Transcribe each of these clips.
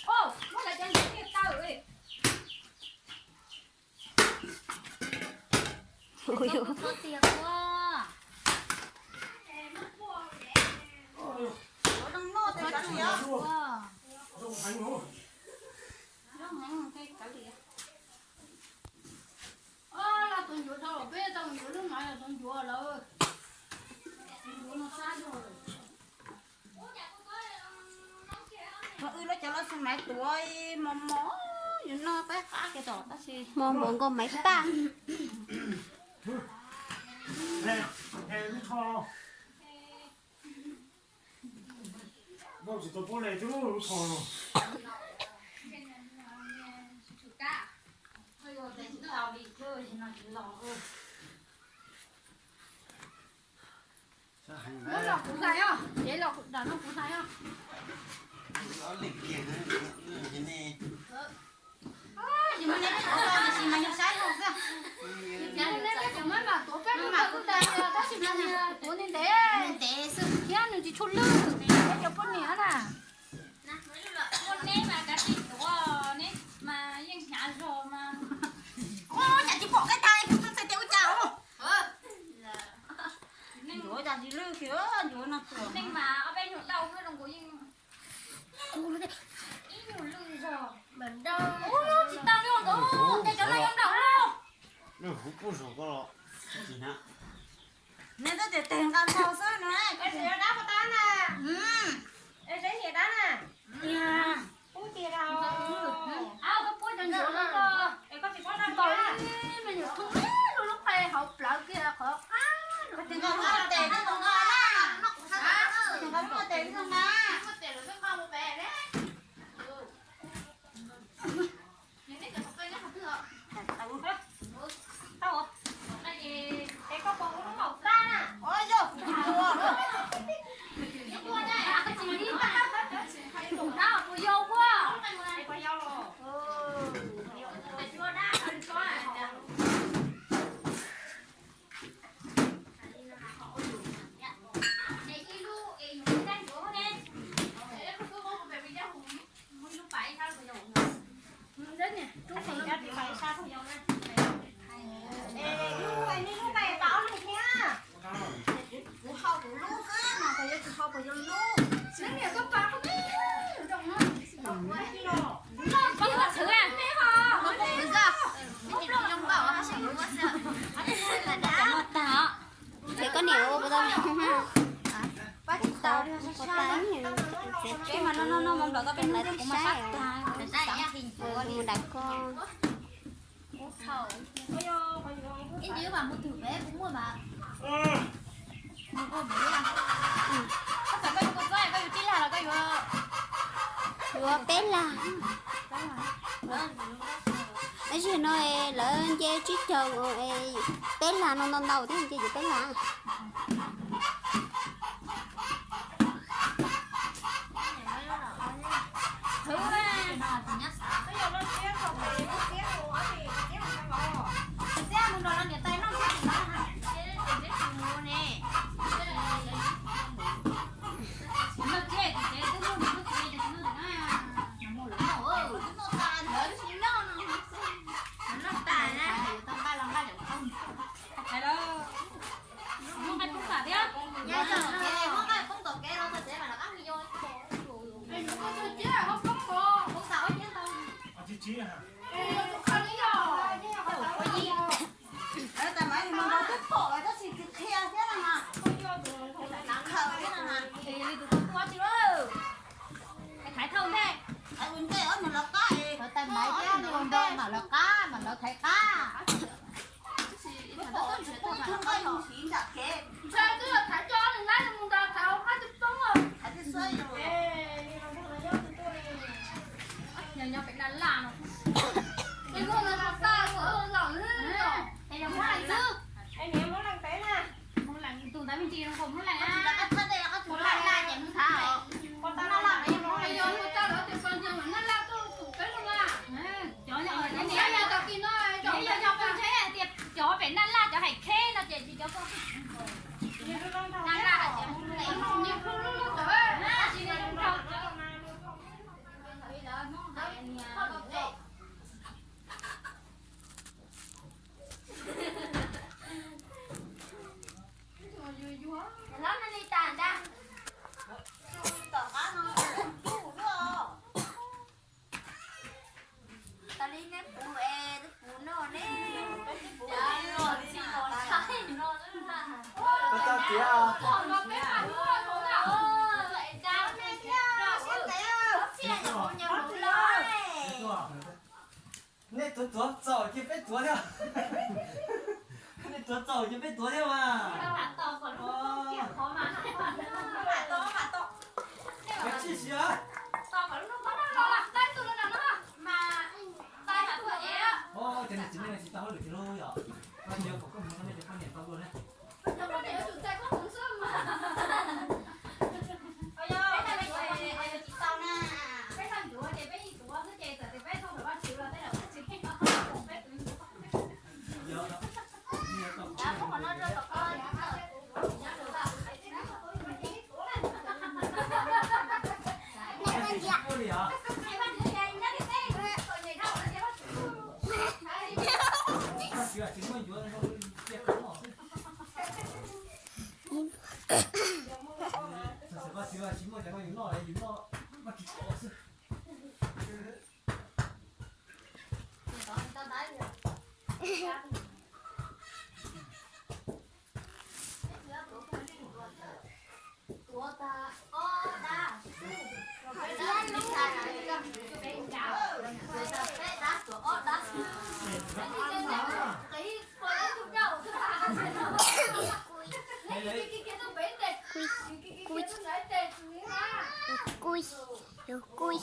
ô nó lại chân cái tao rồi có tiền quá đang nô thì cái gì á là tuần chúa đâu biết tuần chúa lúc này là tuần chúa rồi tuần chúa nó sát rồi nó cho nó xuống này tuổi mò nó bé khác cái đó ta xí mò muốn có mấy ta nè cái kho đâu chỉ tôi bố này chứ nó kho nó là củ này á vậy là đàn nó củ này á nó lịch kiện á như này gì mà này nó gì mà nhập sai không sao nên cái chúng mới mà tổ phép mà cũng đây ta chỉ là tổ nên thế sự kia nó chỉ chôn lư cái chỗ con này nè con nè mà cả chị của nè mà yên nhả rồi mà ô nhà chị bỏ cái tay không phải tiêu chảo rồi nhà chị lư kiểu rồi nó nên mà ở bên nhột đầu cái đồng của yên ít nhột lư rồi mình đâu chị tao nhột đó cái chỗ này em đầu luôn nó không có số có gì nè nên tôi để tiền ăn thao sữa nữa cái gì đó của ta nè cái gì đó nè nha cú kia đâu áo cái cuối tuần rồi đó em có chỉ có năm tuổi mình nhột không biết luôn lúc này học lại kia khó cái tiền không có tiền nó không có tiền không có tiền không mà có tiền là cái con một bè đấy những cái học cái nó học thừa đâu cái gì cái có bông nó màu da nè ôi vô cái cua này cái gì đi mà đủ đau cua dâu quá cái con dao rồi cái cua đau cái cua này cái lu ấy những cái chỗ này cái cứ có một bè mình ra hùng muốn lúc bảy sao bây giờ đấy nè chú phải ra thì phải sao không dao nè lúc này bảo này nha củ hậu củ lú á mà phải củ hậu phải lú đấy nè các bạn không biết đồng nó có thật sự à thế hả thì có nhiều bao đâu bác chị tao có tán nhiều cái mà nó mong đợi tao bên lại này cũng cũng mà mà phát phát một đặt con cái đứa mà mua thử bé cũng mua mà cái cục cái cái chỉ là cái vừa bé là ấy chứ nói lớn chơi chiếc chồng bé là nó đầu thế chơi gì bé là thử nè bây giờ nó chết rồi thì nó chết rồi thì chết rồi ra mình đòi nó tay nó chị hả tao nói mà nó tức cổ nó chỉ khe thế là mà nắng khờ thế là mà thì tụi tôi chứ đâu khải thông thế ai quên cái ớt mà nó có rồi tay máy cái con đôi mà nó cá mà nó thấy cá không có gì xín đặc thế sao cứ là thả cho đừng lấy mình ta thảo cá chụp túng rồi ai biết xoay rồi nhờ nhau phải đánh làm cái con là ta của lòng nữa thì là muốn làm chứ em nhớ muốn làm té nè muốn làm tụi tao mình chỉ nó không muốn làm là cái thân đây là cái muốn thủ làm này là chẳng thả con ta nó làm em nói vô nó cho nó thì con nhưng mà nó làm tôi thủ cái luôn à chó nhỏ nó nhớ nhà tao kia nó chó nhỏ con thế tiệp chó phải đánh là chó phải khê là chị cho con nó đánh là phụ e phụ nó nè Dạ rồi chị còn sai nó nữa là Có tao tía à? còn nó biết mà nó lại cháu nè chị là nhà nhà bố lo Nè tua dầu chứ biết tua theo. Nè tua dầu chứ biết tua theo mà. bạn tàu còn không kiểu khó mà Cái gì xí á? tàu còn lúc có nó là tay tôi nó mà tay hả tuổi á Ô, cái này chính là chỉ tao được cái lôi à? Bao nhiêu có muốn nó để con nhện tao luôn đấy. nhưng mà để chủ tay có hứng sương mà ôi ơi chị tao nè cái thằng chủ thì bé chủ nó chạy từ bé không phải bao chịu là thế là bé chỉ bé Giờ đó. đã có mà nó rơi vào con Cái gì hả? Chưa chứng minh chúa nó không biết đúng không? Thật sự có chưa chứng minh cho con những nó đấy những nó mà kịch có sự. cùi cùi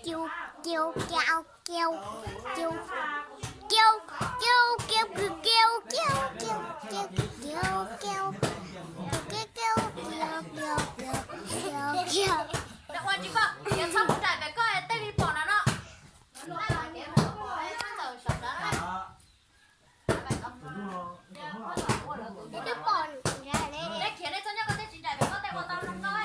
kêu kêu kêu kêu kêu kêu kêu kêu kêu kêu kêu kêu kêu kêu đã qua chị vợ giờ xong một trại cái coi tay đi bỏ nó nó để khiến cho nhau có thể chỉ trại cái con tay vào tao không nói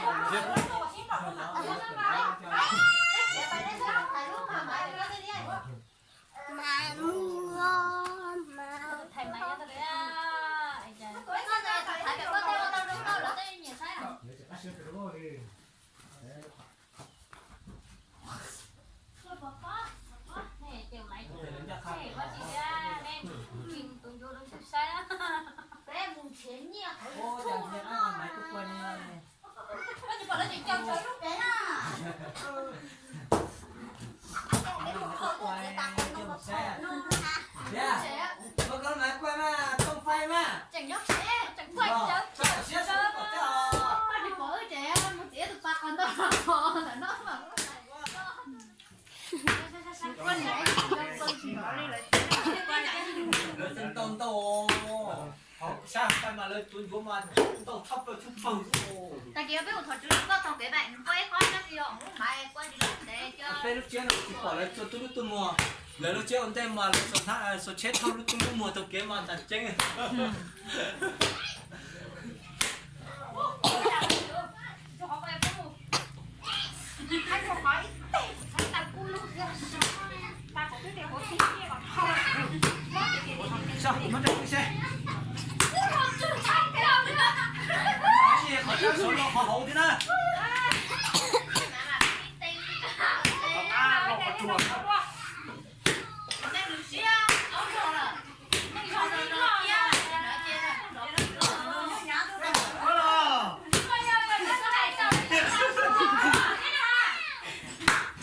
mà mua mà thầy mày cho tao đấy à thầy cái con tay vào tao đúng đâu là tay nhiều sai à này chiều lại này có chị ra nên mình tụi vô đúng sai á bé buồn chén nha Ô, giờ thì nó còn mấy cái quần này. có chị bảo là chị cho chơi lúc đấy à Có con máy quay mà, không phay mà. chẳng nhóc sẽ chẳng quay chứ Sẽ sớm một cái đi bỏ trẻ một trẻ tụi ta còn đâu là nó mà con này Rồi chân tông tàu. Học sao cái mà lên tuần của mà tàu thấp rồi chút phồng. ta kia biết một thuật chữ có tao kể bạn quay con nó gì không mày quay đi để cho Phê lúc trước nó chỉ bỏ lại cho tôi lúc tôi mùa. Lấy lúc trước ông tên mà số chết không lúc tôi mùa tàu kế mà đặt chênh. cho họ quay có một anh không hỏi anh ta cũng lúc ta cũng biết điều hỗ trợ kia mà không Sao? Mất được cái xe. Cái gì khỏi cho số lọ họ hậu thế nè.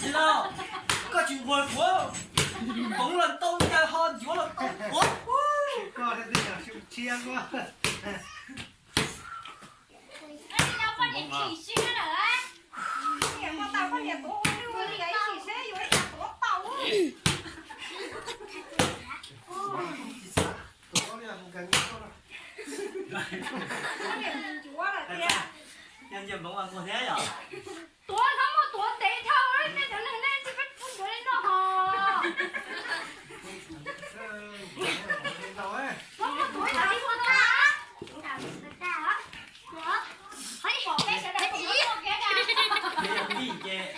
Chị đâu? Có chuyện buồn quá. Bỗng lần tông ra hơn chúa là tông quá. Coi thế là chịu chiên quá. tao có nhà tổ đưa đi ấy thì sẽ vô nhà tổ tàu Có là một cái nữa đó. chúa là kia Nhân dân bỗng ăn con thế nhở? tuổi nó mà tuổi tệ theo ấy nên cho nên chỉ biết phun tuổi nó hò Đâu ấy. nó mà tuổi là đi qua ta thấy bỏ cái sẽ đây cũng có cái Cái gì kìa?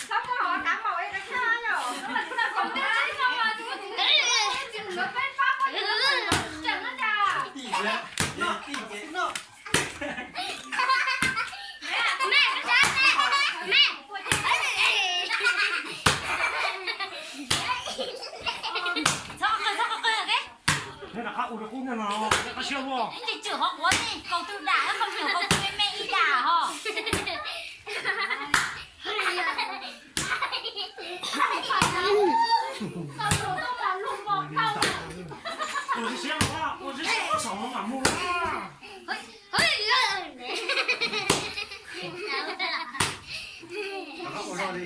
xong rồi họ cảm ơn em sao nhở nó là còn cái đấy không mà chú chừng nó cái pháp nó chẳng nó ra Cái gì kìa? Cái gì kìa? ủa cũng là nó có siêu vô. Anh thì chửi họ quá đi, câu tư đá không hiểu câu tư mẹ y đá họ.我是香花，我是小龙马木啊。把它我绕的。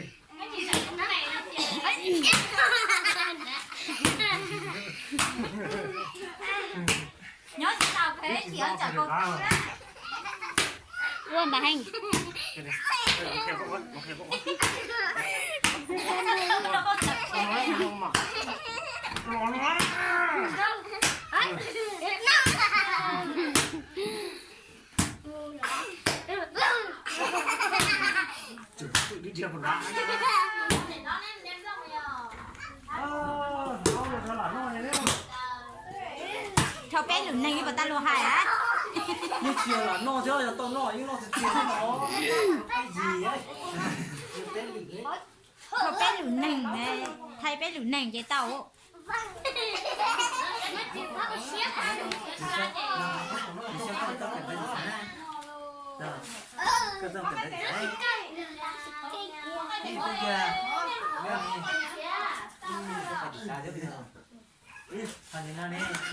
Nhớ chị nào thế chị ăn chả câu tư á. Luôn bà Hành. Đi chia một đá. Cho bé lửng này vào ta lô hài á. như chiều là no chứ là to no nhưng nó sẽ chiều nó cái gì ấy Cho bé lửng này thay bé lửng này với tàu. cái dòng cái đấy cái kia Hãy subscribe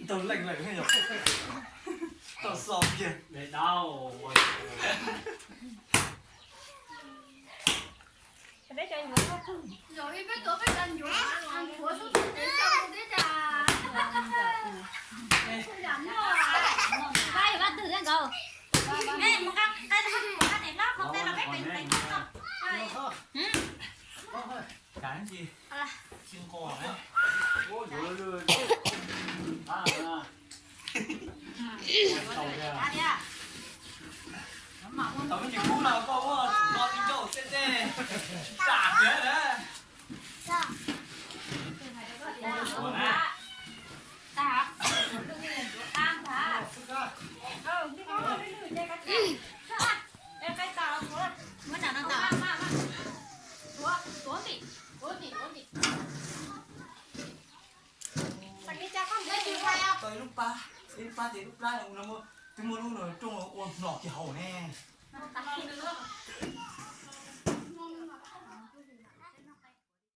tao lạnh lạnh hay nhở tao sọp kìa để đau rồi biết tổ biết ăn rồi ăn của số tiền để sao thế chả không dám rồi Vai bắt từ ra cầu. Ê, một cái để lót không đây là cái bánh không. cái gì chiên cò đấy Ôi giời ơi. tao mới chỉ cú nào có nó đi chỗ tê tê trả thế đấy tới lúc ba thì lúc ra là nó mua tôi mua lúc rồi trung ôn nọ thì hậu nè